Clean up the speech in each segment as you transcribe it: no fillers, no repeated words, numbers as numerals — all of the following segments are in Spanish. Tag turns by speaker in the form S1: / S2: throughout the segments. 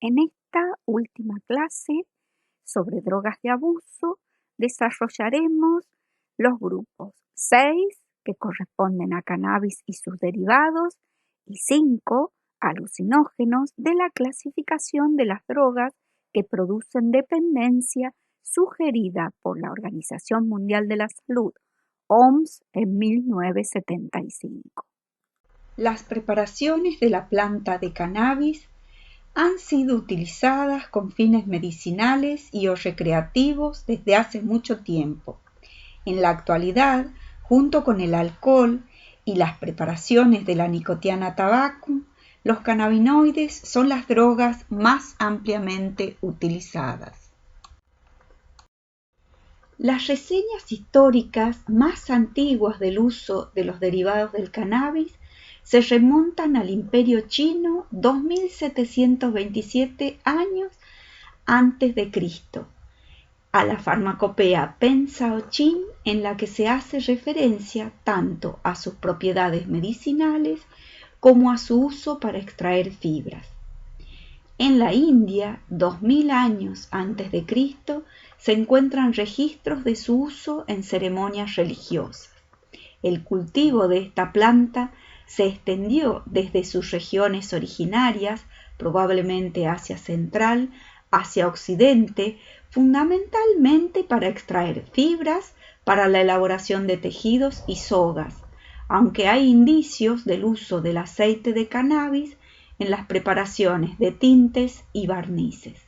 S1: En esta última clase sobre drogas de abuso desarrollaremos los grupos 6, que corresponden a cannabis y sus derivados, y 5, alucinógenos, de la clasificación de las drogas que producen dependencia sugerida por la Organización Mundial de la Salud, OMS, en 1975.
S2: Las preparaciones de la planta de cannabis han sido utilizadas con fines medicinales y o recreativos desde hace mucho tiempo. En la actualidad, junto con el alcohol y las preparaciones de la Nicotiana tabacum, los cannabinoides son las drogas más ampliamente utilizadas. Las reseñas históricas más antiguas del uso de los derivados del cannabis se remontan al Imperio Chino 2727 años antes de Cristo, a la farmacopea Pen Sao Chin, en la que se hace referencia tanto a sus propiedades medicinales como a su uso para extraer fibras. En la India, 2000 años antes de Cristo, se encuentran registros de su uso en ceremonias religiosas. El cultivo de esta planta se extendió desde sus regiones originarias, probablemente Asia Central, hacia Occidente, fundamentalmente para extraer fibras para la elaboración de tejidos y sogas, aunque hay indicios del uso del aceite de cannabis en las preparaciones de tintes y barnices.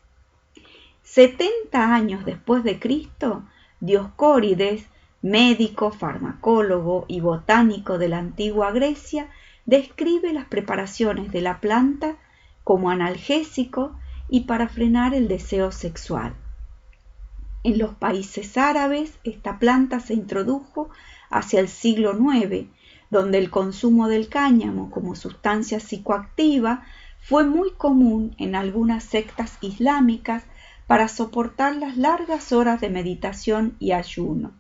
S2: 70 años después de Cristo, Dioscórides, médico, farmacólogo y botánico de la antigua Grecia, describe las preparaciones de la planta como analgésico y para frenar el deseo sexual. En los países árabes, esta planta se introdujo hacia el siglo IX, donde el consumo del cáñamo como sustancia psicoactiva fue muy común en algunas sectas islámicas para soportar las largas horas de meditación y ayuno.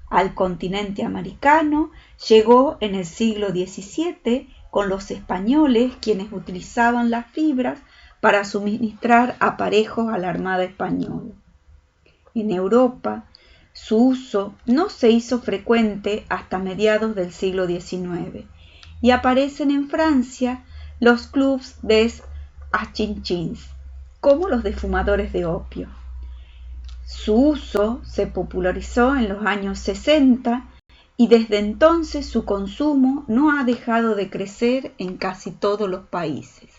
S2: Al continente americano llegó en el siglo XVII con los españoles, quienes utilizaban las fibras para suministrar aparejos a la Armada española. En Europa, su uso no se hizo frecuente hasta mediados del siglo XIX y aparecen en Francia los clubs des achinchins, como los de fumadores de opio. Su uso se popularizó en los años 60 y desde entonces su consumo no ha dejado de crecer en casi todos los países.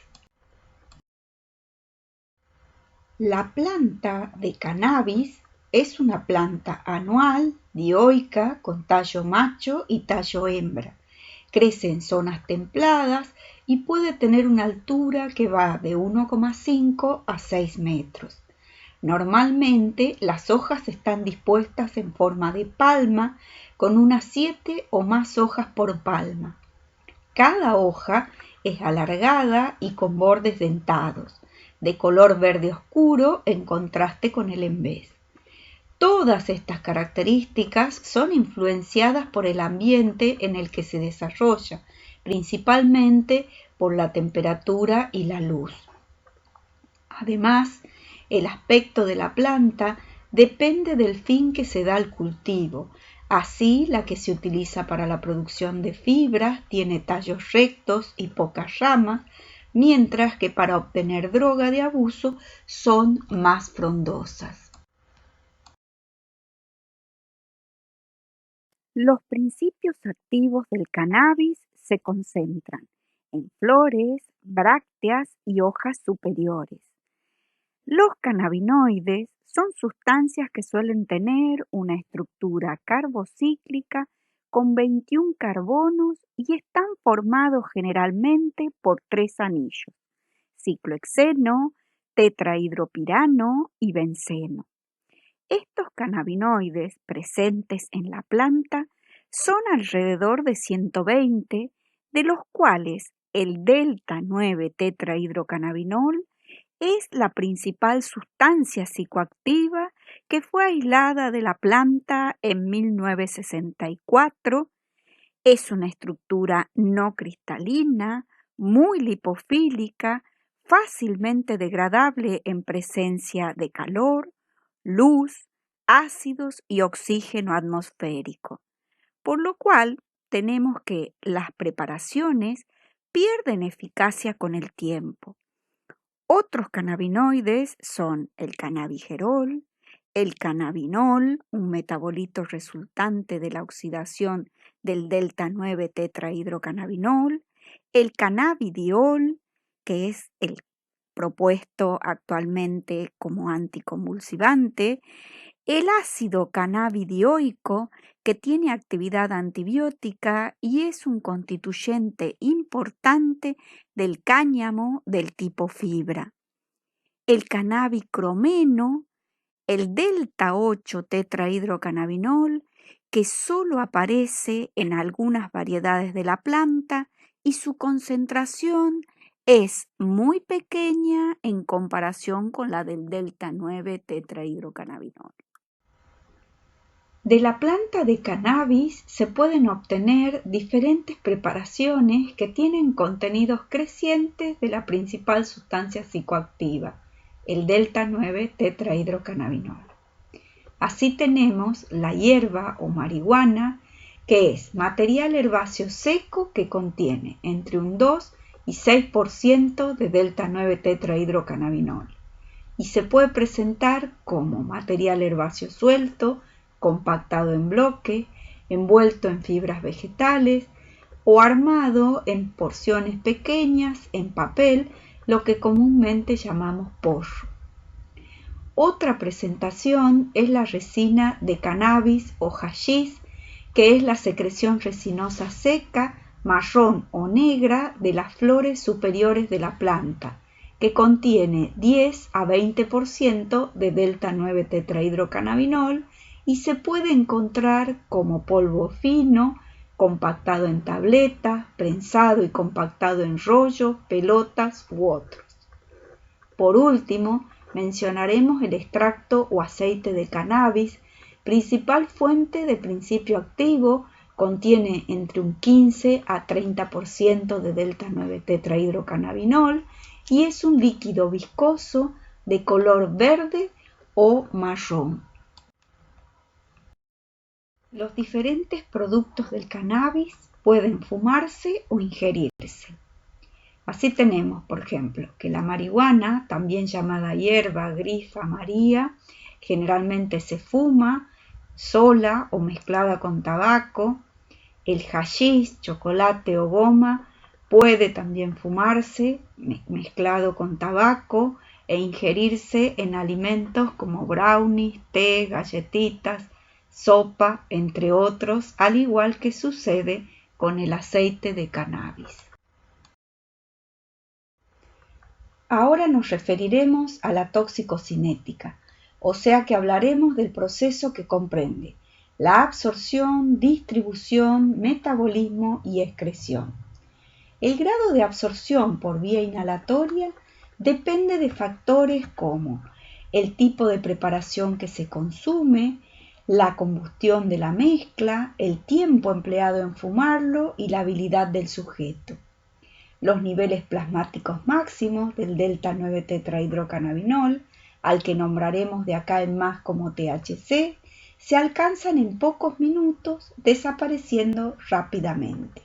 S2: La planta de cannabis es una planta anual, dioica, con tallo macho y tallo hembra. Crece en zonas templadas y puede tener una altura que va de 1,5 a 6 metros. Normalmente las hojas están dispuestas en forma de palma, con unas 7 o más hojas por palma. Cada hoja es alargada y con bordes dentados, de color verde oscuro en contraste con el embés. Todas estas características son influenciadas por el ambiente en el que se desarrolla, principalmente por la temperatura y la luz. Además, el aspecto de la planta depende del fin que se da al cultivo. Así, la que se utiliza para la producción de fibras tiene tallos rectos y pocas ramas, mientras que para obtener droga de abuso son más frondosas.
S1: Los principios activos del cannabis se concentran en flores, brácteas y hojas superiores. Los cannabinoides son sustancias que suelen tener una estructura carbocíclica con 21 carbonos y están formados generalmente por 3 anillos: ciclohexeno, tetrahidropirano y benceno. Estos cannabinoides presentes en la planta son alrededor de 120, de los cuales el delta-9 tetrahidrocannabinol es la principal sustancia psicoactiva que fue aislada de la planta en 1964. Es una estructura no cristalina, muy lipofílica, fácilmente degradable en presencia de calor, luz, ácidos y oxígeno atmosférico, por lo cual tenemos que las preparaciones pierden eficacia con el tiempo. Otros cannabinoides son el cannabigerol, el cannabinol, un metabolito resultante de la oxidación del delta 9 tetrahidrocannabinol, el cannabidiol, que es el propuesto actualmente como anticonvulsivante, el ácido cannabidioico, que tiene actividad antibiótica y es un constituyente importante del cáñamo del tipo fibra, el cannabicromeno, el delta 8 tetrahidrocannabinol, que solo aparece en algunas variedades de la planta y su concentración es muy pequeña en comparación con la del delta 9 tetrahidrocannabinol.
S2: De la planta de cannabis se pueden obtener diferentes preparaciones que tienen contenidos crecientes de la principal sustancia psicoactiva, el delta 9 tetrahidrocannabinol. Así tenemos la hierba o marihuana, que es material herbáceo seco que contiene entre un 2 y 6% de delta 9 tetrahidrocannabinol y se puede presentar como material herbáceo suelto, compactado en bloque, envuelto en fibras vegetales o armado en porciones pequeñas en papel, lo que comúnmente llamamos porro. Otra presentación es la resina de cannabis o hashish, que es la secreción resinosa seca, marrón o negra de las flores superiores de la planta, que contiene 10 a 20% de delta 9 tetrahidrocannabinol y se puede encontrar como polvo fino, compactado en tabletas, prensado y compactado en rollo, pelotas u otros. Por último, mencionaremos el extracto o aceite de cannabis, principal fuente de principio activo, contiene entre un 15 a 30% de delta 9 tetrahidrocannabinol y es un líquido viscoso de color verde o marrón. Los diferentes productos del cannabis pueden fumarse o ingerirse. Así tenemos, por ejemplo, que la marihuana, también llamada hierba grifa María, generalmente se fuma sola o mezclada con tabaco. El hashish, chocolate o goma, puede también fumarse mezclado con tabaco e ingerirse en alimentos como brownies, té, galletitas, sopa, entre otros, al igual que sucede con el aceite de cannabis. Ahora nos referiremos a la toxicocinética, o sea que hablaremos del proceso que comprende la absorción, distribución, metabolismo y excreción. El grado de absorción por vía inhalatoria depende de factores como el tipo de preparación que se consume, la combustión de la mezcla, el tiempo empleado en fumarlo y la habilidad del sujeto. Los niveles plasmáticos máximos del delta 9 tetrahidrocannabinol, al que nombraremos de acá en más como THC, se alcanzan en pocos minutos, desapareciendo rápidamente.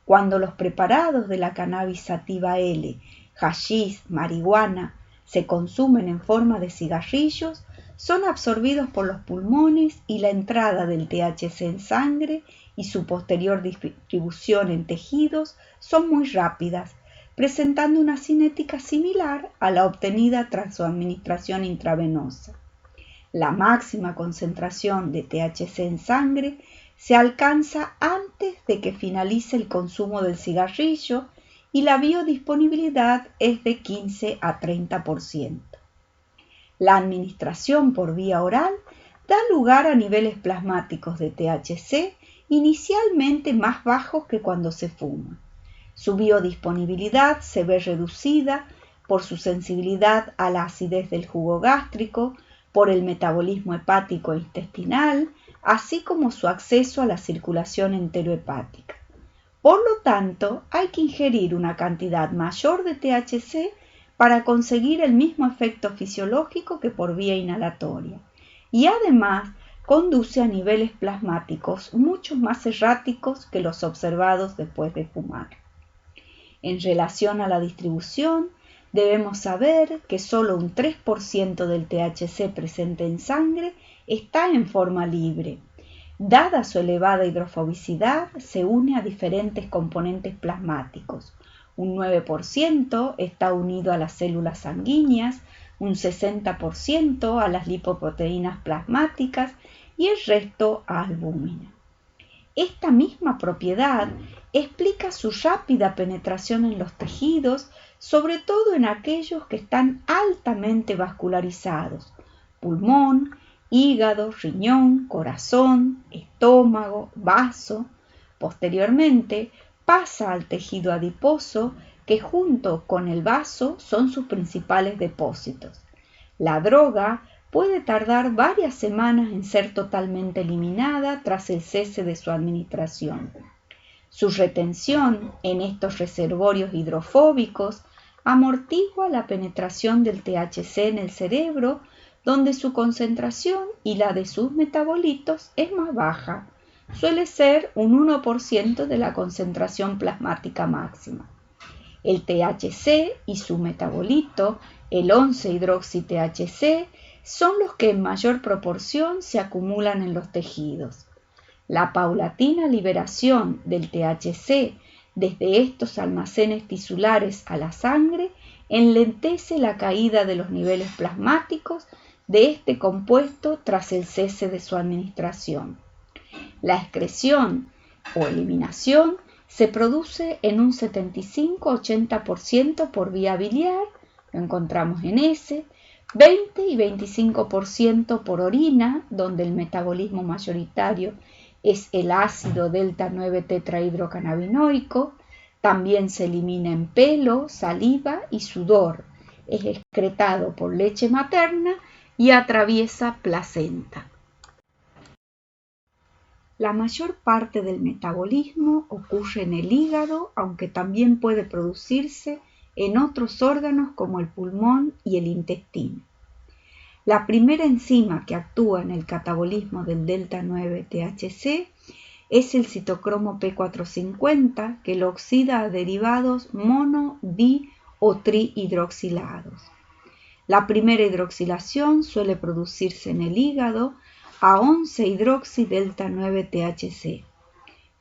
S2: Cuando los preparados de la cannabis sativa L, hashish, marihuana, se consumen en forma de cigarrillos, son absorbidos por los pulmones y la entrada del THC en sangre y su posterior distribución en tejidos son muy rápidas, presentando una cinética similar a la obtenida tras su administración intravenosa. La máxima concentración de THC en sangre se alcanza antes de que finalice el consumo del cigarrillo y la biodisponibilidad es de 15 a 30%. La administración por vía oral da lugar a niveles plasmáticos de THC inicialmente más bajos que cuando se fuma. Su biodisponibilidad se ve reducida por su sensibilidad a la acidez del jugo gástrico, por el metabolismo hepático e intestinal, así como su acceso a la circulación enterohepática. Por lo tanto, hay que ingerir una cantidad mayor de THC para conseguir el mismo efecto fisiológico que por vía inhalatoria. Y además, conduce a niveles plasmáticos mucho más erráticos que los observados después de fumar. En relación a la distribución, debemos saber que solo un 3% del THC presente en sangre está en forma libre. Dada su elevada hidrofobicidad, se une a diferentes componentes plasmáticos. Un 9% está unido a las células sanguíneas, un 60% a las lipoproteínas plasmáticas y el resto a albúmina. Esta misma propiedad explica su rápida penetración en los tejidos, sobre todo en aquellos que están altamente vascularizados: pulmón, hígado, riñón, corazón, estómago, vaso. Posteriormente pasa al tejido adiposo, que junto con el vaso son sus principales depósitos. La droga puede tardar varias semanas en ser totalmente eliminada tras el cese de su administración. Su retención en estos reservorios hidrofóbicos amortigua la penetración del THC en el cerebro, donde su concentración y la de sus metabolitos es más baja. Suele ser un 1% de la concentración plasmática máxima. El THC y su metabolito, el 11-hidroxi-THC, son los que en mayor proporción se acumulan en los tejidos. La paulatina liberación del THC desde estos almacenes tisulares a la sangre enlentece la caída de los niveles plasmáticos de este compuesto tras el cese de su administración. La excreción o eliminación se produce en un 75-80% por vía biliar, lo encontramos en S, 20 y 25% por orina, donde el metabolismo mayoritario es el ácido delta-9 tetrahidrocannabinoico. También se elimina en pelo, saliva y sudor. Es excretado por leche materna y atraviesa placenta. La mayor parte del metabolismo ocurre en el hígado, aunque también puede producirse en otros órganos como el pulmón y el intestino. La primera enzima que actúa en el catabolismo del delta-9-THC es el citocromo P450, que lo oxida a derivados mono, di o trihidroxilados. La primera hidroxilación suele producirse en el hígado a 11-hidroxi-delta-9-THC.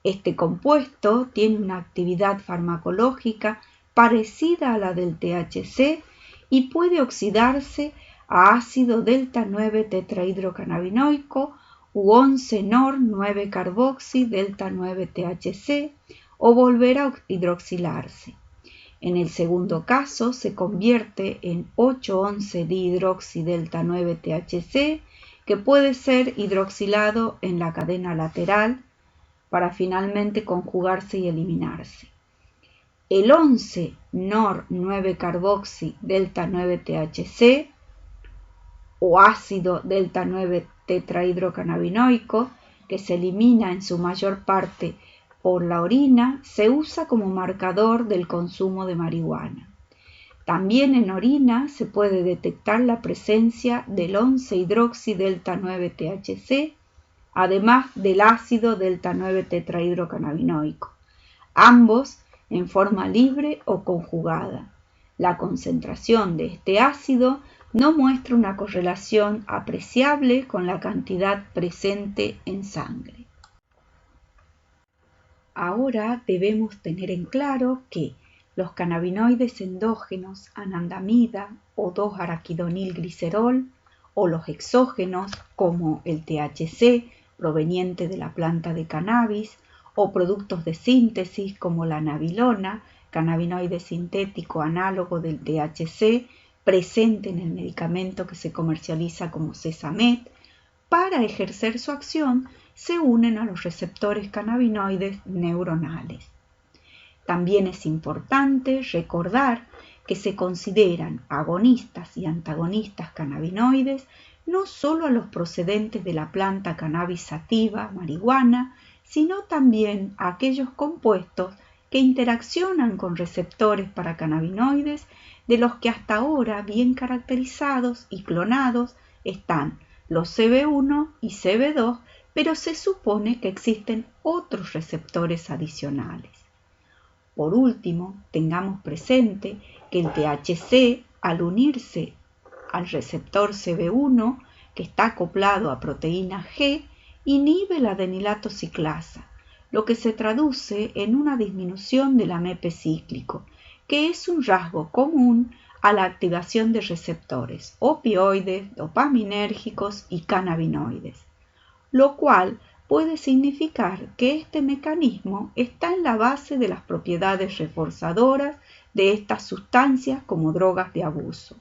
S2: Este compuesto tiene una actividad farmacológica parecida a la del THC y puede oxidarse a ácido delta-9 tetrahidrocannabinoico u 11-NOR-9-carboxi-delta-9-THC o volver a hidroxilarse. En el segundo caso se convierte en 8,11-dihidroxi-delta-9-THC, que puede ser hidroxilado en la cadena lateral para finalmente conjugarse y eliminarse. El 11-NOR-9-carboxi-delta-9-THC o ácido delta-9 tetrahidrocannabinoico, que se elimina en su mayor parte por la orina, se usa como marcador del consumo de marihuana. También en orina se puede detectar la presencia del 11-hidroxi-delta-9-THC, además del ácido delta-9 tetrahidrocannabinoico, ambos en forma libre o conjugada. La concentración de este ácido no muestra una correlación apreciable con la cantidad presente en sangre. Ahora debemos tener en claro que los cannabinoides endógenos anandamida o 2-araquidonilglicerol o los exógenos como el THC proveniente de la planta de cannabis o productos de síntesis como la nabilona, cannabinoide sintético análogo del THC presente en el medicamento que se comercializa como Sesamet, para ejercer su acción se unen a los receptores cannabinoides neuronales. También es importante recordar que se consideran agonistas y antagonistas cannabinoides no solo a los procedentes de la planta cannabis sativa, marihuana, sino también a aquellos compuestos que interaccionan con receptores para cannabinoides, de los que hasta ahora bien caracterizados y clonados están los CB1 y CB2, pero se supone que existen otros receptores adicionales. Por último, tengamos presente que el THC, al unirse al receptor CB1, que está acoplado a proteína G, inhibe la adenilato ciclasa, lo que se traduce en una disminución del AMP cíclico, que es un rasgo común a la activación de receptores opioides, dopaminérgicos y cannabinoides, lo cual puede significar que este mecanismo está en la base de las propiedades reforzadoras de estas sustancias como drogas de abuso.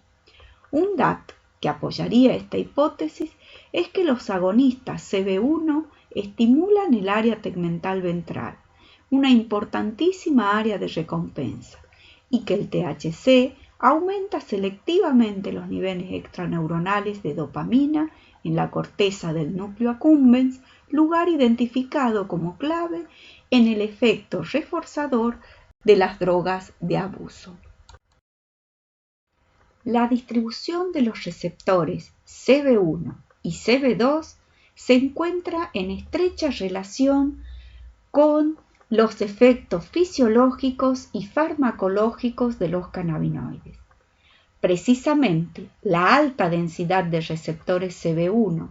S2: Un dato que apoyaría esta hipótesis es que los agonistas CB1 estimulan el área tegmental ventral, una importantísima área de recompensa, y que el THC aumenta selectivamente los niveles extraneuronales de dopamina en la corteza del núcleo accumbens, lugar identificado como clave en el efecto reforzador de las drogas de abuso. La distribución de los receptores CB1 y CB2 se encuentra en estrecha relación con los efectos fisiológicos y farmacológicos de los cannabinoides. Precisamente, la alta densidad de receptores CB1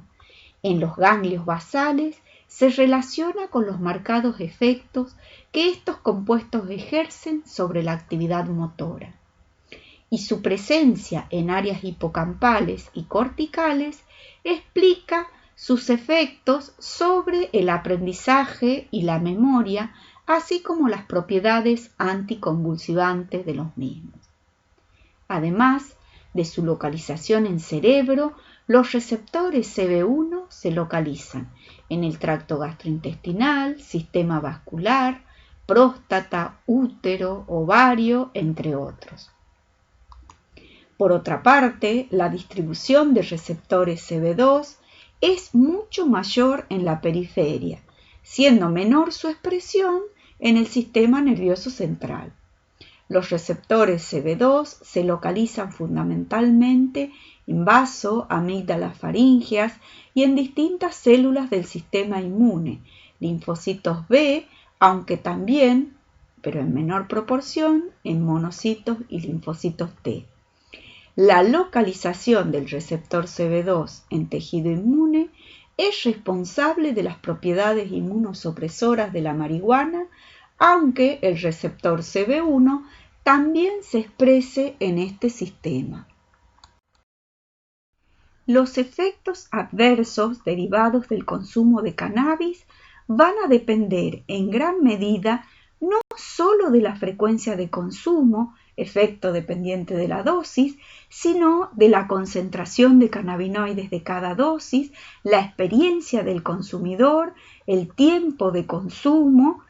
S2: en los ganglios basales se relaciona con los marcados efectos que estos compuestos ejercen sobre la actividad motora, y su presencia en áreas hipocampales y corticales explica sus efectos sobre el aprendizaje y la memoria, así como las propiedades anticonvulsivantes de los mismos. Además de su localización en cerebro, los receptores CB1 se localizan en el tracto gastrointestinal, sistema vascular, próstata, útero, ovario, entre otros. Por otra parte, la distribución de receptores CB2 es mucho mayor en la periferia, siendo menor su expresión en el sistema nervioso central. Los receptores CB2 se localizan fundamentalmente en vaso, amígdalas faríngeas y en distintas células del sistema inmune, linfocitos B, aunque también, pero en menor proporción, en monocitos y linfocitos T. La localización del receptor CB2 en tejido inmune es responsable de las propiedades inmunosupresoras de la marihuana, aunque el receptor CB1 también se exprese en este sistema. Los efectos adversos derivados del consumo de cannabis van a depender en gran medida no solo de la frecuencia de consumo, efecto dependiente de la dosis, sino de la concentración de cannabinoides de cada dosis, la experiencia del consumidor, el tiempo de consumo,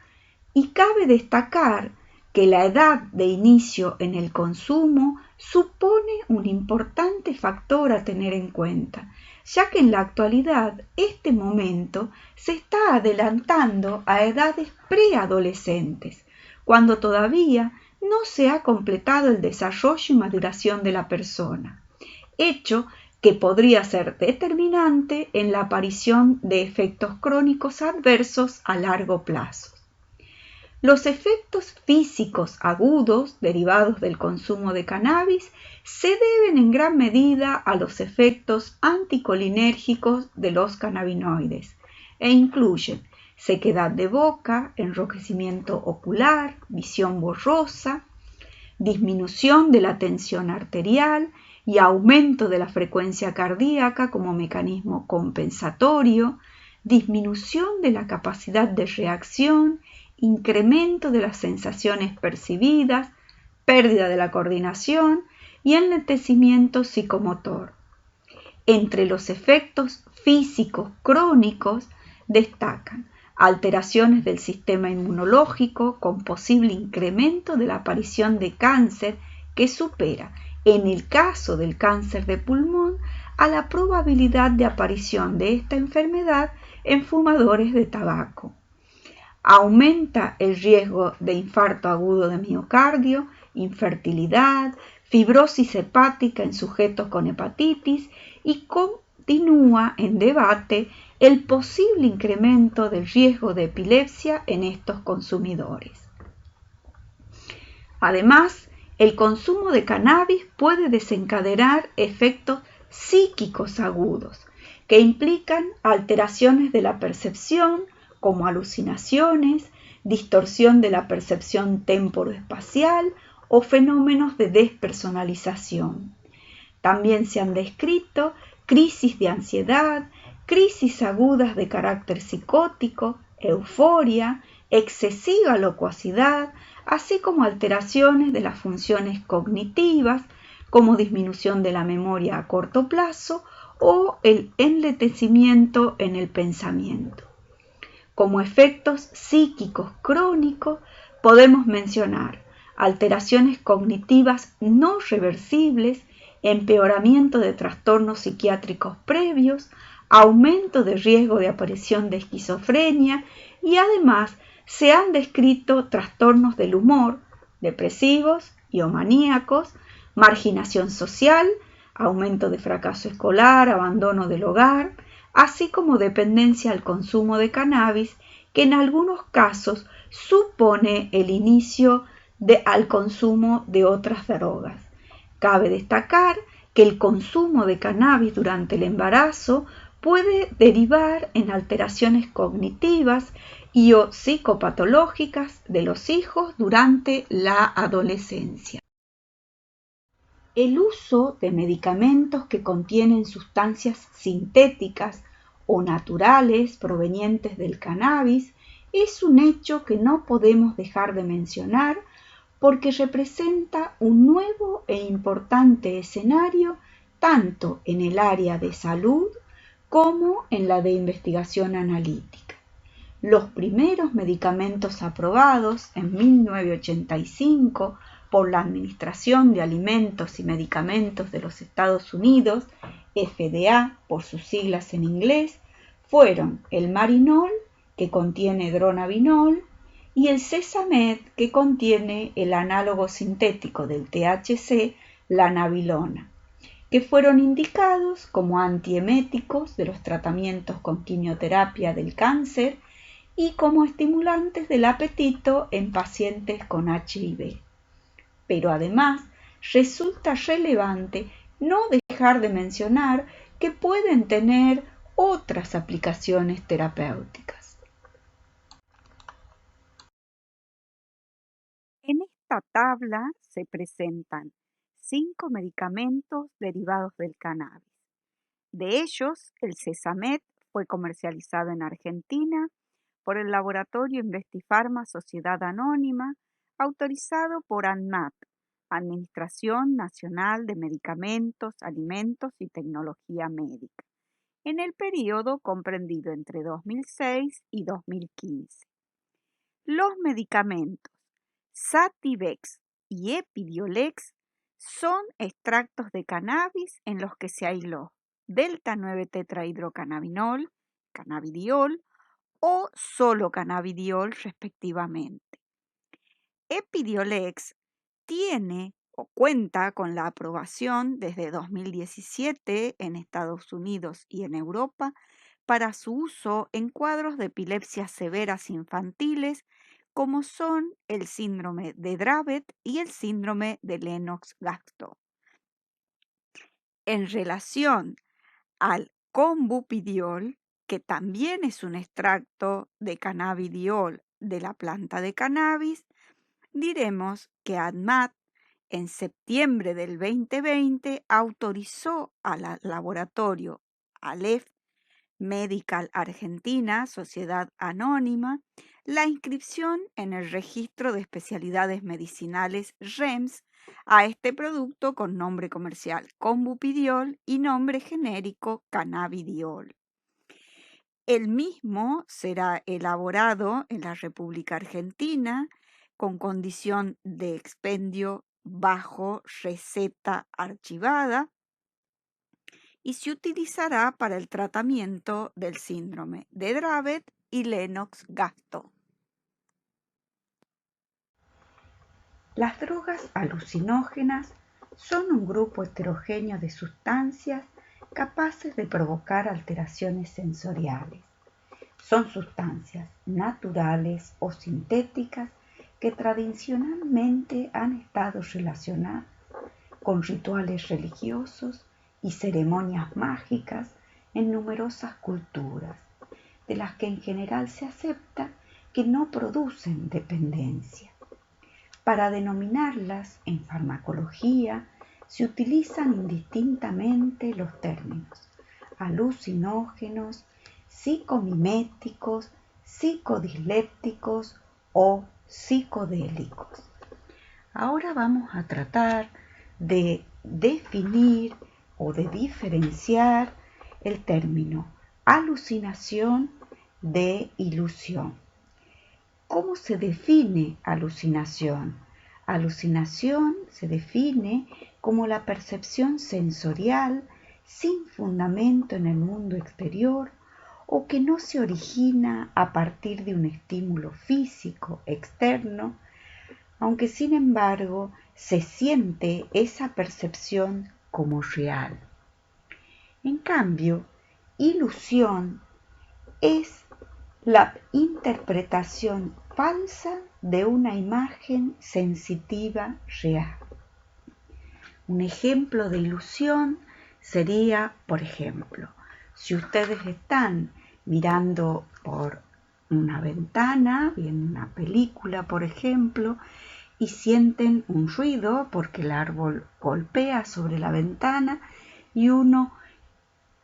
S2: y cabe destacar que la edad de inicio en el consumo supone un importante factor a tener en cuenta, ya que en la actualidad este momento se está adelantando a edades preadolescentes, cuando todavía no se ha completado el desarrollo y maduración de la persona, hecho que podría ser determinante en la aparición de efectos crónicos adversos a largo plazo. Los efectos físicos agudos derivados del consumo de cannabis se deben en gran medida a los efectos anticolinérgicos de los cannabinoides e incluyen sequedad de boca, enrojecimiento ocular, visión borrosa, disminución de la tensión arterial y aumento de la frecuencia cardíaca como mecanismo compensatorio, disminución de la capacidad de reacción, incremento de las sensaciones percibidas, pérdida de la coordinación y enlentecimiento psicomotor. Entre los efectos físicos crónicos destacan alteraciones del sistema inmunológico con posible incremento de la aparición de cáncer que supera, en el caso del cáncer de pulmón, a la probabilidad de aparición de esta enfermedad en fumadores de tabaco. aumenta el riesgo de infarto agudo de miocardio, infertilidad, fibrosis hepática en sujetos con hepatitis y continúa en debate el posible incremento del riesgo de epilepsia en estos consumidores. Además, el consumo de cannabis puede desencadenar efectos psíquicos agudos que implican alteraciones de la percepción como alucinaciones, distorsión de la percepción temporoespacial o fenómenos de despersonalización. También se han descrito crisis de ansiedad, crisis agudas de carácter psicótico, euforia, excesiva locuacidad, así como alteraciones de las funciones cognitivas, como disminución de la memoria a corto plazo o el enlentecimiento en el pensamiento. Como efectos psíquicos crónicos podemos mencionar alteraciones cognitivas no reversibles, empeoramiento de trastornos psiquiátricos previos, aumento de riesgo de aparición de esquizofrenia y además se han descrito trastornos del humor, depresivos y o maníacos, marginación social, aumento de fracaso escolar, abandono del hogar, así como dependencia al consumo de cannabis, que en algunos casos supone el inicio al consumo de otras drogas. Cabe destacar que el consumo de cannabis durante el embarazo puede derivar en alteraciones cognitivas y o psicopatológicas de los hijos durante la adolescencia. El uso de medicamentos que contienen sustancias sintéticas o naturales provenientes del cannabis es un hecho que no podemos dejar de mencionar porque representa un nuevo e importante escenario tanto en el área de salud como en la de investigación analítica. Los primeros medicamentos aprobados en 1985 por la Administración de Alimentos y Medicamentos de los Estados Unidos, FDA por sus siglas en inglés, fueron el Marinol, que contiene dronabinol, y el Sesamed, que contiene el análogo sintético del THC, la nabilona, que fueron indicados como antieméticos de los tratamientos con quimioterapia del cáncer y como estimulantes del apetito en pacientes con HIV. Pero además resulta relevante no dejar de mencionar que pueden tener otras aplicaciones terapéuticas.
S1: En esta tabla se presentan 5 medicamentos derivados del cannabis. De ellos, el Sesamed fue comercializado en Argentina por el laboratorio Investifarma Sociedad Anónima, autorizado por ANMAT, Administración Nacional de Medicamentos, Alimentos y Tecnología Médica, en el periodo comprendido entre 2006 y 2015. Los medicamentos Sativex y Epidiolex son extractos de cannabis en los que se aisló delta 9 tetrahidrocannabinol, cannabidiol o solo cannabidiol respectivamente. Epidiolex tiene o cuenta con la aprobación desde 2017 en Estados Unidos y en Europa para su uso en cuadros de epilepsias severas infantiles como son el síndrome de Dravet y el síndrome de Lennox-Gastaut. En relación al Combupidiol, que también es un extracto de cannabidiol de la planta de cannabis, diremos que ANMAT en septiembre del 2020 autorizó al laboratorio Aleph Medical Argentina, Sociedad Anónima, la inscripción en el Registro de Especialidades Medicinales REMS a este producto con nombre comercial Combupidiol y nombre genérico Cannabidiol. El mismo será elaborado en la República Argentina con condición de expendio bajo receta archivada y se utilizará para el tratamiento del síndrome de Dravet y Lennox-Gastaut.
S2: Las drogas alucinógenas son un grupo heterogéneo de sustancias capaces de provocar alteraciones sensoriales. Son sustancias naturales o sintéticas que tradicionalmente han estado relacionadas con rituales religiosos y ceremonias mágicas en numerosas culturas, de las que en general se acepta que no producen dependencia. Para denominarlas en farmacología se utilizan indistintamente los términos alucinógenos, psicomiméticos, psicodislépticos o psicodélicos. Ahora vamos a tratar de definir o de diferenciar el término alucinación de ilusión. ¿Cómo se define alucinación? Alucinación se define como la percepción sensorial sin fundamento en el mundo exterior o que no se origina a partir de un estímulo físico externo, aunque sin embargo se siente esa percepción como real. En cambio, ilusión es la interpretación falsa de una imagen sensitiva real. Un ejemplo de ilusión sería, por ejemplo, si ustedes están mirando por una ventana, viendo una película, por ejemplo, y sienten un ruido porque el árbol golpea sobre la ventana y uno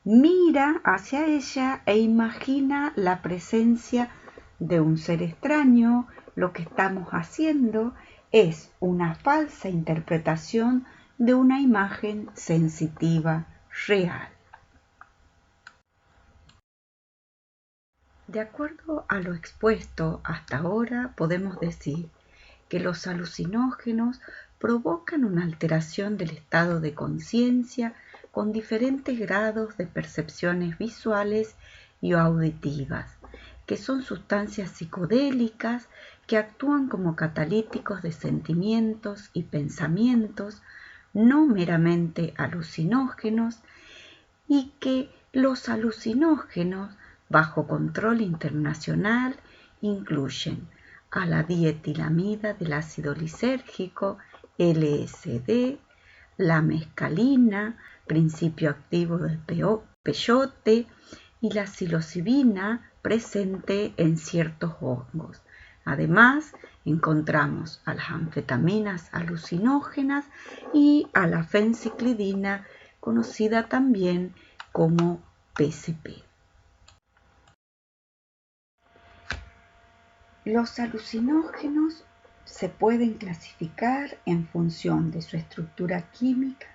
S2: mira hacia ella e imagina la presencia de un ser extraño. Lo que estamos haciendo es una falsa interpretación de una imagen sensitiva real. De acuerdo a lo expuesto hasta ahora, podemos decir que los alucinógenos provocan una alteración del estado de conciencia con diferentes grados de percepciones visuales y auditivas, que son sustancias psicodélicas que actúan como catalíticos de sentimientos y pensamientos, no meramente alucinógenos, y que los alucinógenos, bajo control internacional, incluyen a la dietilamida del ácido lisérgico, LSD, la mescalina, principio activo del peyote, y la psilocibina presente en ciertos hongos. Además, encontramos a las anfetaminas alucinógenas y a la fenciclidina, conocida también como PCP. Los alucinógenos se pueden clasificar en función de su estructura química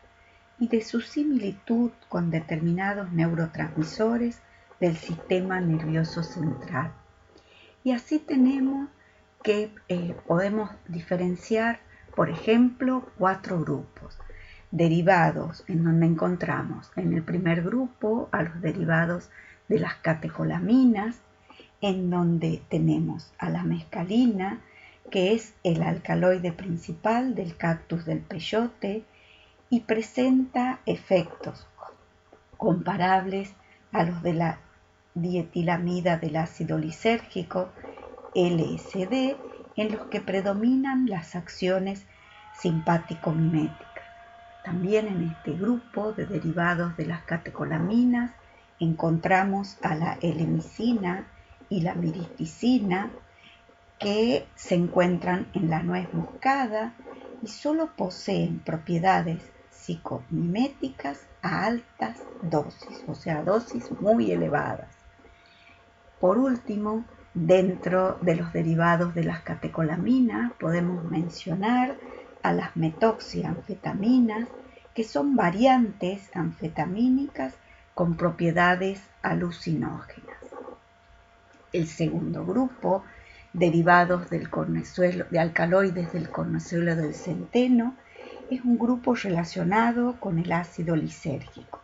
S2: y de su similitud con determinados neurotransmisores del sistema nervioso central. Y así tenemos que podemos diferenciar, por ejemplo, 4 grupos. Derivados, en donde encontramos en el primer grupo a los derivados de las catecolaminas, en donde tenemos a la mescalina, que es el alcaloide principal del cactus del peyote y presenta efectos comparables a los de la dietilamida del ácido lisérgico, LSD, en los que predominan las acciones simpático-miméticas. También en este grupo de derivados de las catecolaminas encontramos a la elemicina y la miristicina, que se encuentran en la nuez moscada y solo poseen propiedades psicomiméticas a altas dosis, o sea, dosis muy elevadas. Por último, dentro de los derivados de las catecolaminas podemos mencionar a las metoxianfetaminas, que son variantes anfetamínicas con propiedades alucinógenas. El segundo grupo, derivados del cornezuelo, de alcaloides del cornezuelo del centeno, es un grupo relacionado con el ácido lisérgico.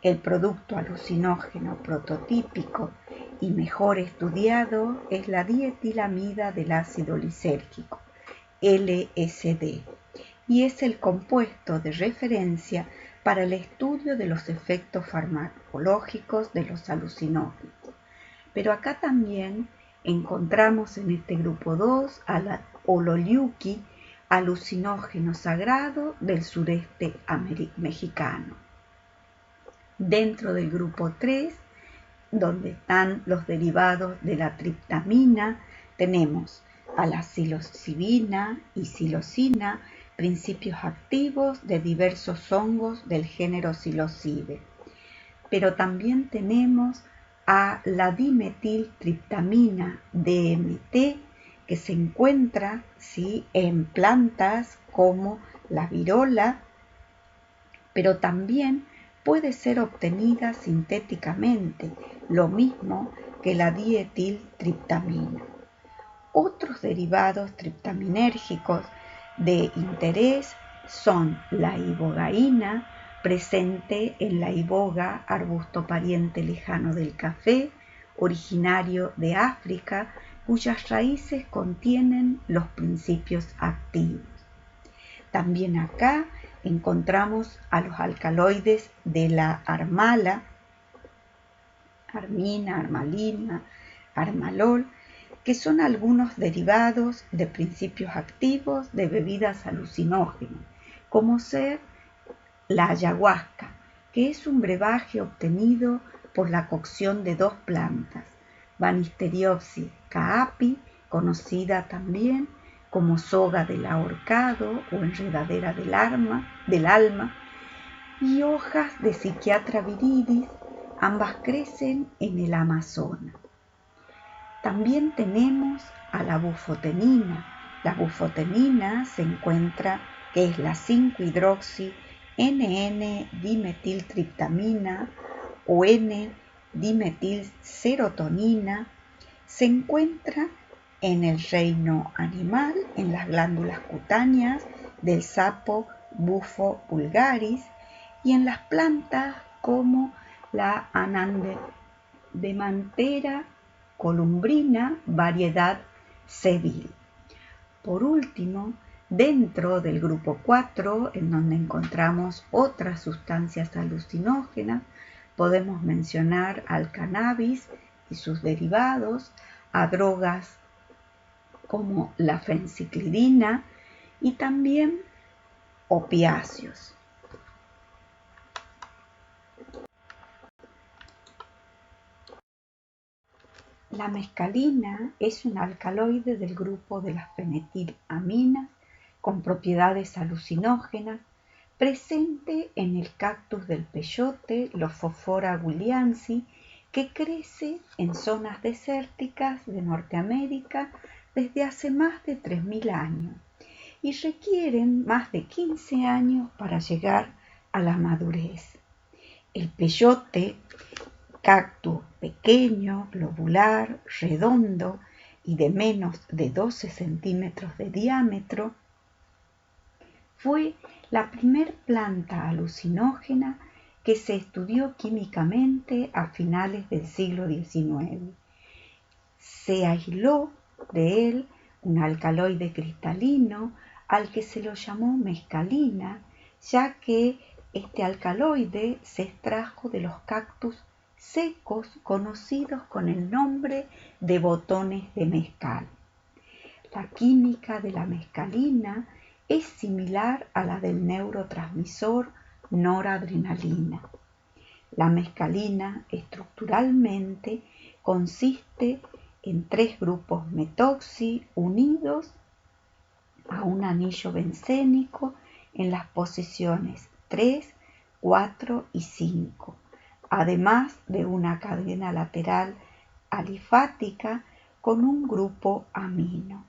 S2: El producto alucinógeno prototípico y mejor estudiado es la dietilamida del ácido lisérgico, LSD y es el compuesto de referencia para el estudio de los efectos farmacológicos de los alucinógenos. Pero acá también encontramos en este grupo 2 a la ololiuqui, alucinógeno sagrado del sureste mexicano. Dentro del grupo 3, donde están los derivados de la triptamina, tenemos a la psilocibina y psilocina, principios activos de diversos hongos del género Psilocibe. Pero también tenemos a la dimetiltriptamina DMT, que se encuentra en plantas como la virola, pero también puede ser obtenida sintéticamente, lo mismo que la dietiltriptamina. Otros derivados triptaminérgicos de interés son la ibogaína, presente en la iboga, arbusto pariente lejano del café, originario de África, cuyas raíces contienen los principios activos. También acá encontramos a los alcaloides de la armala, armina, armalina, armalol, que son algunos derivados de principios activos de bebidas alucinógenas, como ser la ayahuasca, que es un brebaje obtenido por la cocción de dos plantas, Banisteriopsis caapi, conocida también como soga del ahorcado o enredadera del alma, y hojas de Psychiatra viridis, ambas crecen en el Amazonas. También tenemos a la bufotenina. La bufotenina se encuentra, que es la 5-hidroxi-NN-dimetiltriptamina o N-dimetilserotonina, se encuentra en el reino animal, en las glándulas cutáneas del sapo Bufo vulgaris y en las plantas como la Anandemantera columbrina, variedad Seville. Por último, dentro del grupo 4, en donde encontramos otras sustancias alucinógenas, podemos mencionar al cannabis y sus derivados, a drogas como la fenciclidina y también opiáceos. La mescalina es un alcaloide del grupo de las fenilaminas con propiedades alucinógenas, presente en el cactus del peyote, Lophophora williamsi, que crece en zonas desérticas de Norteamérica desde hace más de 3.000 años y requieren más de 15 años para llegar a la madurez. El peyote, cactus pequeño, globular, redondo y de menos de 12 centímetros de diámetro, fue la primer planta alucinógena que se estudió químicamente a finales del siglo XIX. Se aisló de él un alcaloide cristalino al que se lo llamó mescalina, ya que este alcaloide se extrajo de los cactus secos conocidos con el nombre de botones de mezcal. La química de la mescalina es similar a la del neurotransmisor noradrenalina. La mescalina estructuralmente consiste en 3 grupos metoxi unidos a un anillo bencénico en las posiciones 3, 4 y 5, además de una cadena lateral alifática con un grupo amino.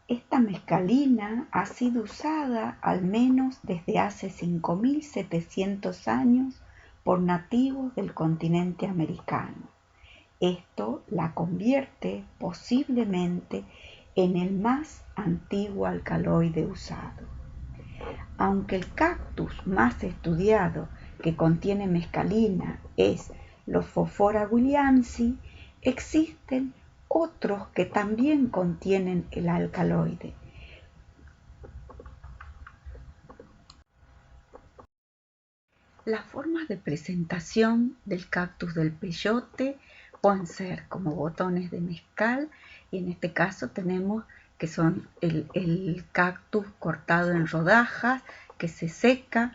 S2: Esta mescalina ha sido usada al menos desde hace 5.700 años por nativos del continente americano. Esto la convierte posiblemente en el más antiguo alcaloide usado. Aunque el cactus más estudiado que contiene mescalina es Lophophora williamsi, existen otros que también contienen el alcaloide. Las formas de presentación del cactus del peyote pueden ser como botones de mezcal, y en este caso tenemos que son el cactus cortado en rodajas que se seca.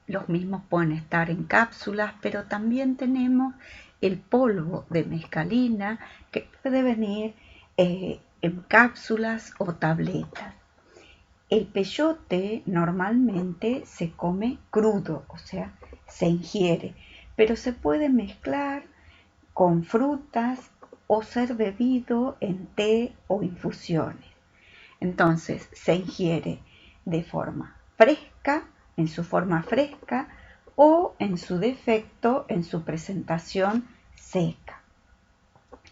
S2: Los mismos pueden estar en cápsulas, pero también tenemos el polvo de mescalina que puede venir en cápsulas o tabletas. El peyote normalmente se come crudo, o sea, se ingiere, pero se puede mezclar con frutas o ser bebido en té o infusiones. Entonces, se ingiere de forma fresca, en su forma fresca, o en su defecto, en su presentación seca.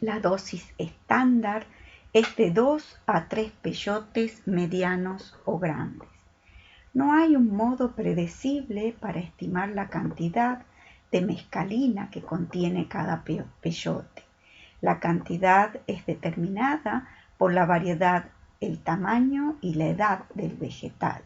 S2: La dosis estándar es de 2 a 3 peyotes medianos o grandes. No hay un modo predecible para estimar la cantidad de mescalina que contiene cada peyote. La cantidad es determinada por la variedad, el tamaño y la edad del vegetal,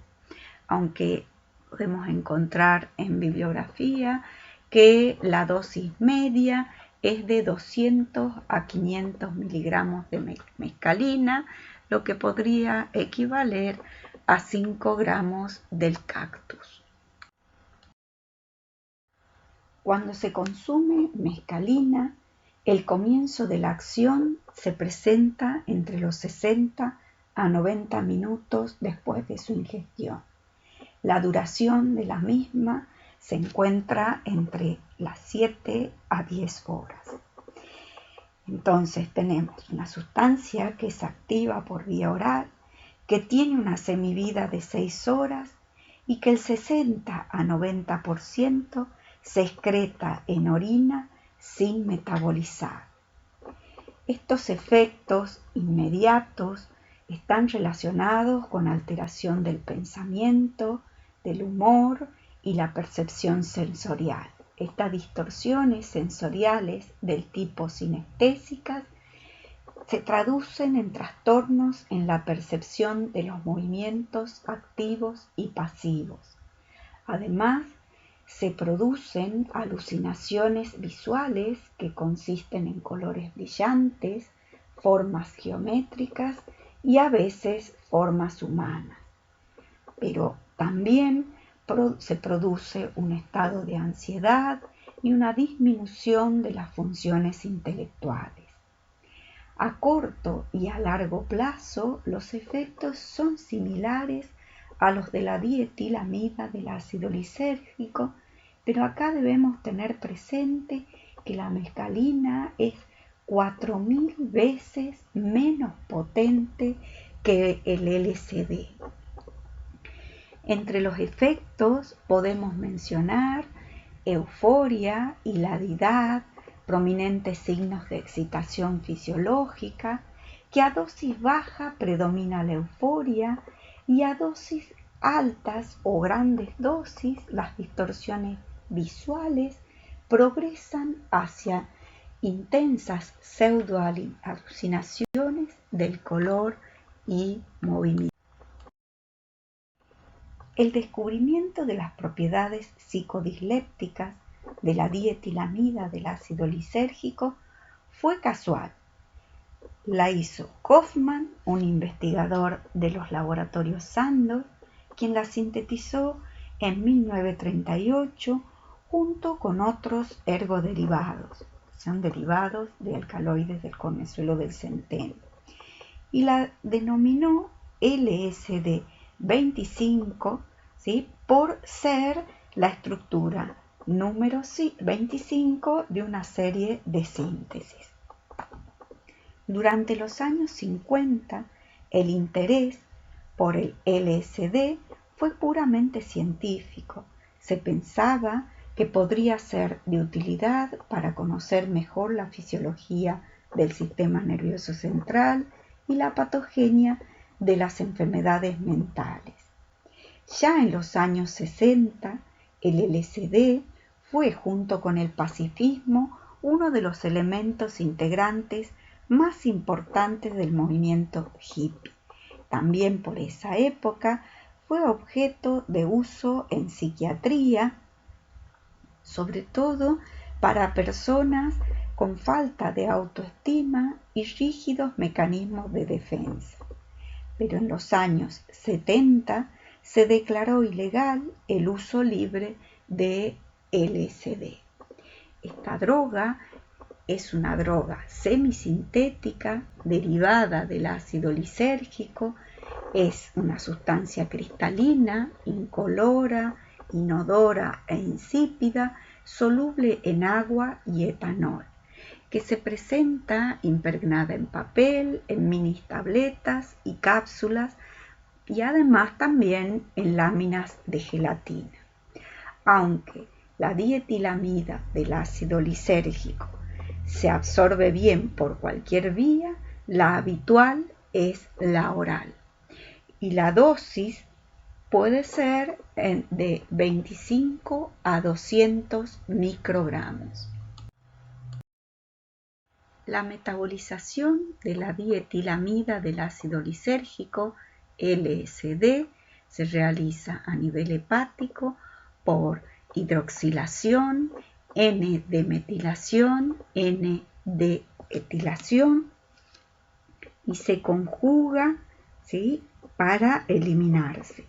S2: aunque podemos encontrar en bibliografía que la dosis media es de 200 a 500 miligramos de mescalina, lo que podría equivaler a 5 gramos del cactus. Cuando se consume mescalina, el comienzo de la acción se presenta entre los 60 a 90 minutos después de su ingestión. La duración de la misma se encuentra entre las 7 a 10 horas. Entonces tenemos una sustancia que es activa por vía oral, que tiene una semivida de 6 horas y que el 60 a 90% se excreta en orina sin metabolizar. Estos efectos inmediatos están relacionados con alteración del pensamiento, del humor y la percepción sensorial. Estas distorsiones sensoriales del tipo sinestésicas se traducen en trastornos en la percepción de los movimientos activos y pasivos. Además, se producen alucinaciones visuales que consisten en colores brillantes, formas geométricas y a veces formas humanas. Pero también se produce un estado de ansiedad y una disminución de las funciones intelectuales. A corto y a largo plazo, los efectos son similares a los de la dietilamida del ácido lisérgico, pero acá debemos tener presente que la mescalina es 4000 veces menos potente que el LSD. Entre los efectos podemos mencionar euforia, hilaridad, prominentes signos de excitación fisiológica, que a dosis baja predomina la euforia y a dosis altas o grandes dosis las distorsiones visuales progresan hacia intensas pseudoalucinaciones del color y movimiento. El descubrimiento de las propiedades psicodislépticas de la dietilamida del ácido lisérgico fue casual. La hizo Kaufmann, un investigador de los laboratorios Sandoz, quien la sintetizó en 1938 junto con otros ergoderivados, son derivados de alcaloides del cornezuelo del centeno, y la denominó LSD-25, ¿sí?, por ser la estructura número 25 de una serie de síntesis. Durante los años 50, el interés por el LSD fue puramente científico. Se pensaba que podría ser de utilidad para conocer mejor la fisiología del sistema nervioso central y la patogenia de las enfermedades mentales. Ya en los años 60, el LSD fue, junto con el pacifismo, uno de los elementos integrantes más importantes del movimiento hippie. También por esa época fue objeto de uso en psiquiatría, sobre todo para personas con falta de autoestima y rígidos mecanismos de defensa. Pero en los años 70 se declaró ilegal el uso libre de LSD. Esta droga es una droga semisintética derivada del ácido lisérgico, es una sustancia cristalina, incolora, inodora e insípida, soluble en agua y etanol, que se presenta impregnada en papel, en mini tabletas y cápsulas y además también en láminas de gelatina. Aunque la dietilamida del ácido lisérgico se absorbe bien por cualquier vía, la habitual es la oral. Y la dosis puede ser de 25 a 200 microgramos. La metabolización de la dietilamida del ácido lisérgico, LSD, se realiza a nivel hepático por hidroxilación, N-demetilación, N-de-etilación y se conjuga, ¿sí?, para eliminarse.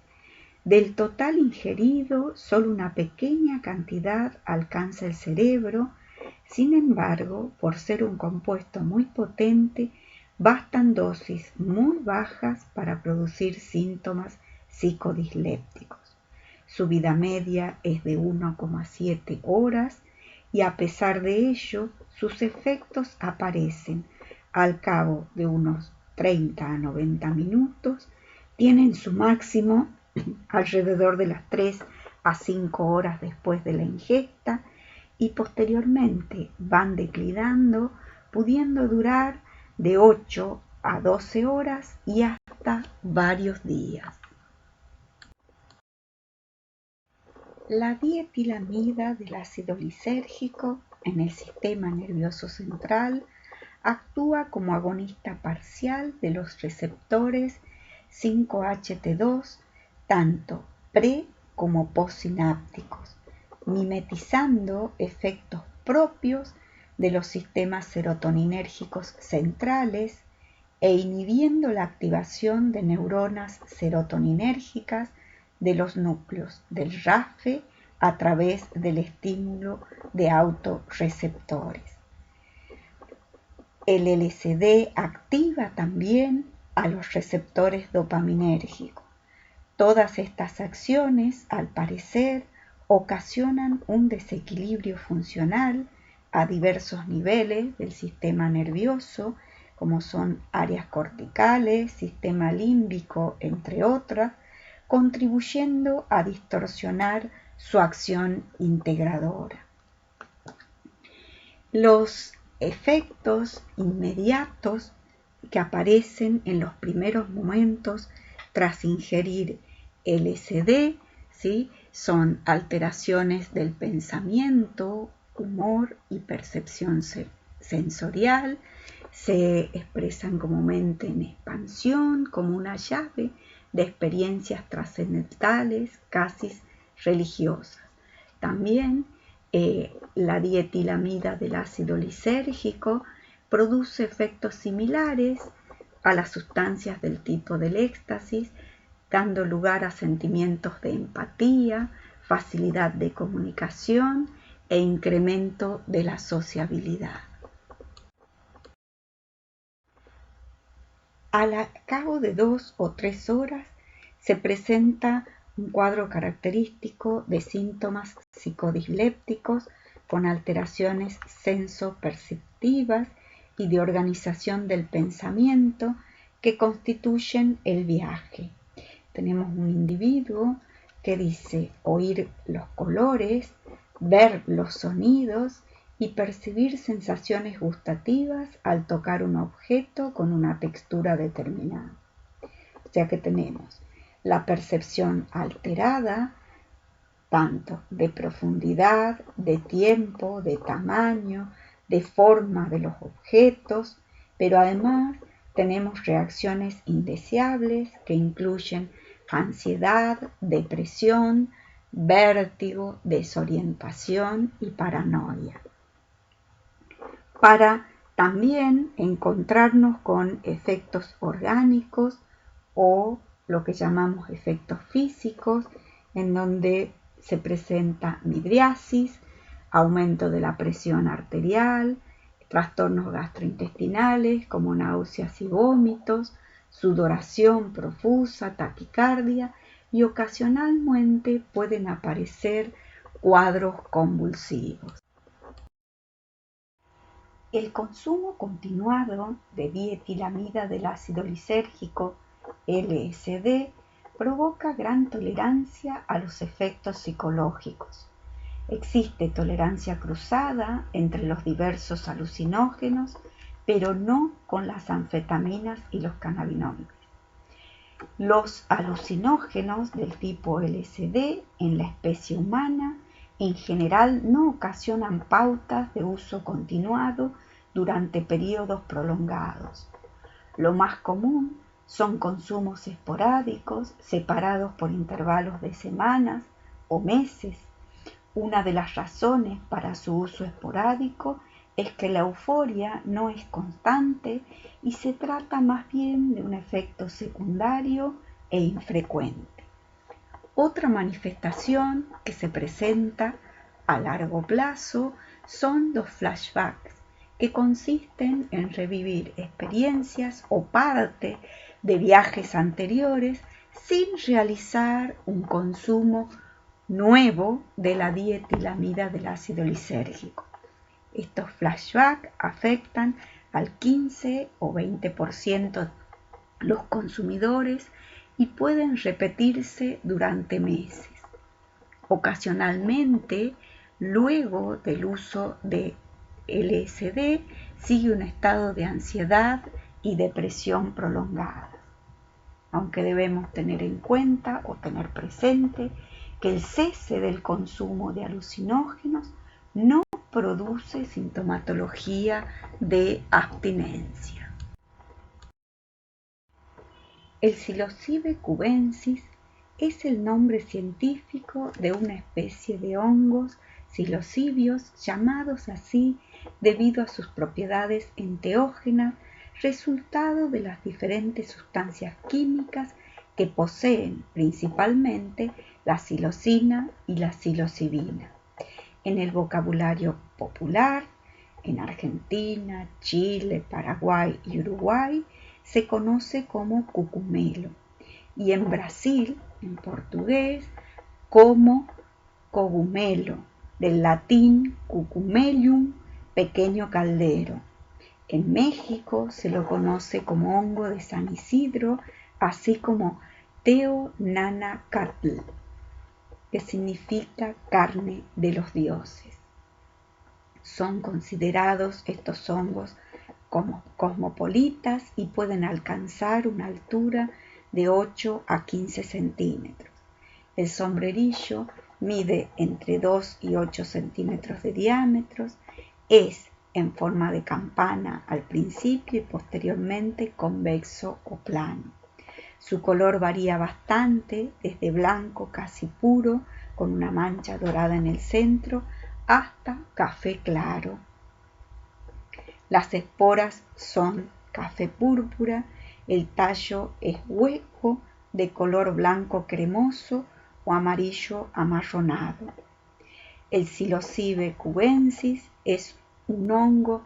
S2: Del total ingerido, solo una pequeña cantidad alcanza el cerebro. Sin embargo, por ser un compuesto muy potente, bastan dosis muy bajas para producir síntomas psicodislépticos. Su vida media es de 1,7 horas y a pesar de ello, sus efectos aparecen al cabo de unos 30 a 90 minutos, tienen su máximo alrededor de las 3 a 5 horas después de la ingesta y posteriormente van declinando, pudiendo durar de 8 a 12 horas y hasta varios días. La dietilamida del ácido lisérgico en el sistema nervioso central actúa como agonista parcial de los receptores 5-HT2, tanto pre- como postsinápticos, mimetizando efectos propios de los sistemas serotoninérgicos centrales e inhibiendo la activación de neuronas serotoninérgicas de los núcleos del RAFE a través del estímulo de autorreceptores. El LSD activa también a los receptores dopaminérgicos. Todas estas acciones, al parecer, ocasionan un desequilibrio funcional a diversos niveles del sistema nervioso, como son áreas corticales, sistema límbico, entre otras, contribuyendo a distorsionar su acción integradora. Los efectos inmediatos que aparecen en los primeros momentos tras ingerir LSD, ¿sí?, son alteraciones del pensamiento, humor y percepción sensorial, se expresan comúnmente en expansión, como una llave de experiencias trascendentales, casi religiosas. También la dietilamida del ácido lisérgico produce efectos similares a las sustancias del tipo del éxtasis, dando lugar a sentimientos de empatía, facilidad de comunicación e incremento de la sociabilidad. Al cabo de 2 o 3 horas se presenta un cuadro característico de síntomas psicodislépticos con alteraciones sensoperceptivas y de organización del pensamiento que constituyen el viaje. Tenemos un individuo que dice oír los colores, ver los sonidos y percibir sensaciones gustativas al tocar un objeto con una textura determinada. O sea que tenemos la percepción alterada, tanto de profundidad, de tiempo, de tamaño, de forma de los objetos, pero además tenemos reacciones indeseables que incluyen ansiedad, depresión, vértigo, desorientación y paranoia. Para también encontrarnos con efectos orgánicos o lo que llamamos efectos físicos, en donde se presenta midriasis, aumento de la presión arterial, trastornos gastrointestinales como náuseas y vómitos, sudoración profusa, taquicardia y ocasionalmente pueden aparecer cuadros convulsivos. El consumo continuado de dietilamida del ácido lisérgico, LSD, provoca gran tolerancia a los efectos psicológicos. Existe tolerancia cruzada entre los diversos alucinógenos, pero no con las anfetaminas y los cannabinoides. Los alucinógenos del tipo LSD en la especie humana en general no ocasionan pautas de uso continuado durante periodos prolongados. Lo más común son consumos esporádicos separados por intervalos de semanas o meses. Una de las razones para su uso esporádico es que la euforia no es constante y se trata más bien de un efecto secundario e infrecuente. Otra manifestación que se presenta a largo plazo son los flashbacks, que consisten en revivir experiencias o parte de viajes anteriores sin realizar un consumo nuevo de la dietilamida del ácido lisérgico. Estos flashbacks afectan al 15 o 20% de los consumidores y pueden repetirse durante meses. Ocasionalmente, luego del uso de LSD, sigue un estado de ansiedad y depresión prolongada. Aunque debemos tener en cuenta o tener presente que el cese del consumo de alucinógenos no produce sintomatología de abstinencia. El Psilocybe cubensis es el nombre científico de una especie de hongos psilocibios llamados así debido a sus propiedades enteógenas, resultado de las diferentes sustancias químicas que poseen principalmente la psilocina y la psilocibina. En el vocabulario popular, en Argentina, Chile, Paraguay y Uruguay, se conoce como cucumelo, y en Brasil, en portugués, como cogumelo, del latín cucumellum, pequeño caldero. En México se lo conoce como hongo de San Isidro, así como Teonanacatl, que significa carne de los dioses. Son considerados estos hongos como cosmopolitas y pueden alcanzar una altura de 8 a 15 centímetros. El sombrerillo mide entre 2 y 8 centímetros de diámetro, es en forma de campana al principio y posteriormente convexo o plano. Su color varía bastante, desde blanco casi puro, con una mancha dorada en el centro, hasta café claro. Las esporas son café púrpura, el tallo es hueco, de color blanco cremoso o amarillo amarronado. El Psilocybe cubensis es un hongo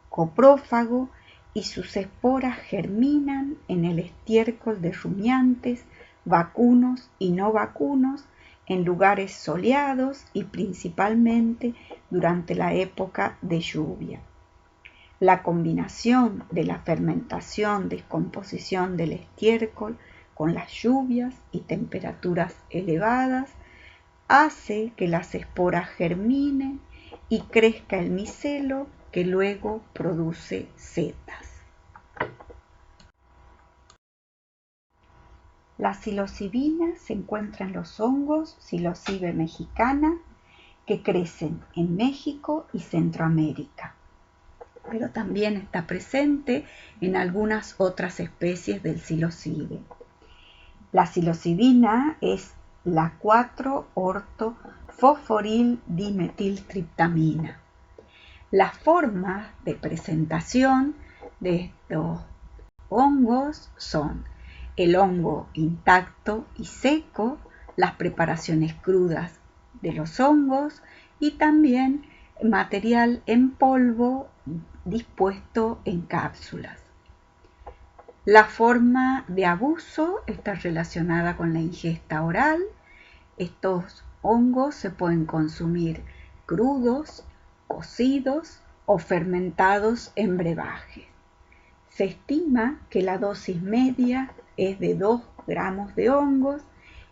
S2: coprófago y sus esporas germinan en el estiércol de rumiantes, vacunos y no vacunos, en lugares soleados y principalmente durante la época de lluvia. La combinación de la fermentación-descomposición del estiércol con las lluvias y temperaturas elevadas hace que las esporas germinen y crezca el micelo que luego produce setas. La psilocibina se encuentra en los hongos Psilocybe mexicana que crecen en México y Centroamérica. pero también está presente en algunas otras especies del psilocibe. La psilocibina es la 4-orto-fosforil-dimetiltriptamina. Las formas de presentación de estos hongos son el hongo intacto y seco, las preparaciones crudas de los hongos y también material en polvo dispuesto en cápsulas. La forma de abuso está relacionada con la ingesta oral. Estos hongos se pueden consumir crudos, cocidos o fermentados en brebajes. Se estima que la dosis media es de 2 gramos de hongos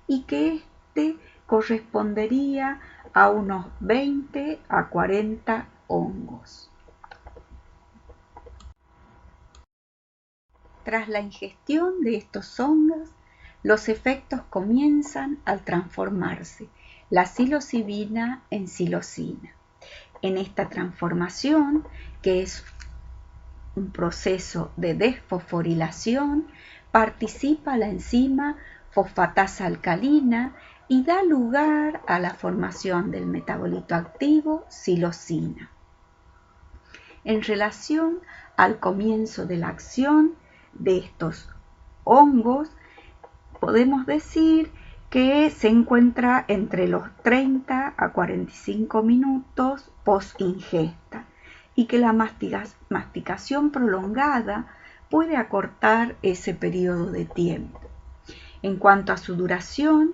S2: y que este correspondería a unos 20 a 40 hongos. Tras la ingestión de estos hongos, los efectos comienzan al transformarse la psilocibina en psilocina. En esta transformación, que es un proceso de desfosforilación, participa la enzima fosfatasa alcalina y da lugar a la formación del metabolito activo psilocina. En relación al comienzo de la acción de estos hongos, podemos decir que se encuentra entre los 30 a 45 minutos post ingesta y que la masticación prolongada puede acortar ese periodo de tiempo. En cuanto a su duración,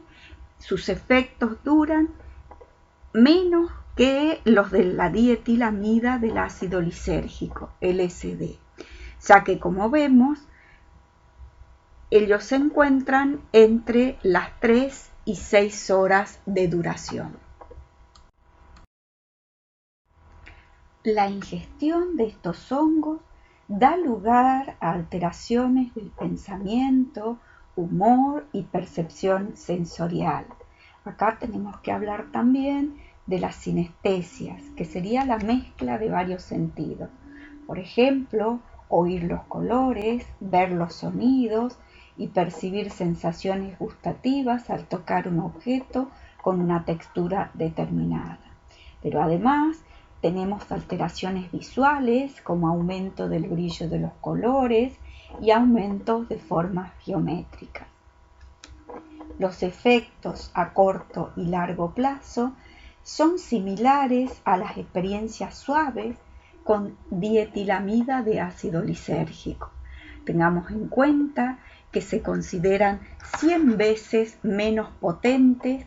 S2: sus efectos duran menos que los de la dietilamida del ácido lisérgico, LSD, ya que, como vemos, ellos se encuentran entre las 3 y 6 horas de duración. La ingestión de estos hongos da lugar a alteraciones del pensamiento, humor y percepción sensorial. Acá tenemos que hablar también de las sinestesias, que sería la mezcla de varios sentidos. Por ejemplo, oír los colores, ver los sonidos y percibir sensaciones gustativas al tocar un objeto con una textura determinada. Pero además tenemos alteraciones visuales como aumento del brillo de los colores y aumentos de formas geométricas. Los efectos a corto y largo plazo son similares a las experiencias suaves con dietilamida de ácido lisérgico. Tengamos en cuenta que se consideran 100 veces menos potentes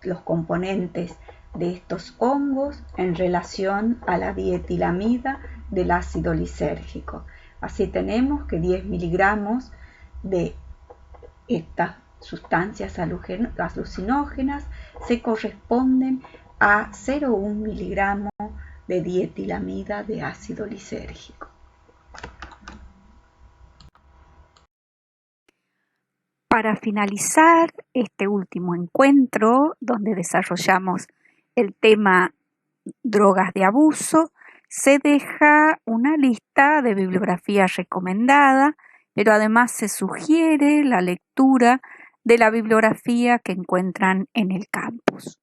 S2: los componentes de estos hongos en relación a la dietilamida del ácido lisérgico. Así tenemos que 10 miligramos de estas sustancias alucinógenas se corresponden a 0,1 miligramos de dietilamida de ácido lisérgico.
S1: Para finalizar este último encuentro, donde desarrollamos el tema drogas de abuso, se deja una lista de bibliografía recomendada, pero además se sugiere la lectura de la bibliografía que encuentran en el campus.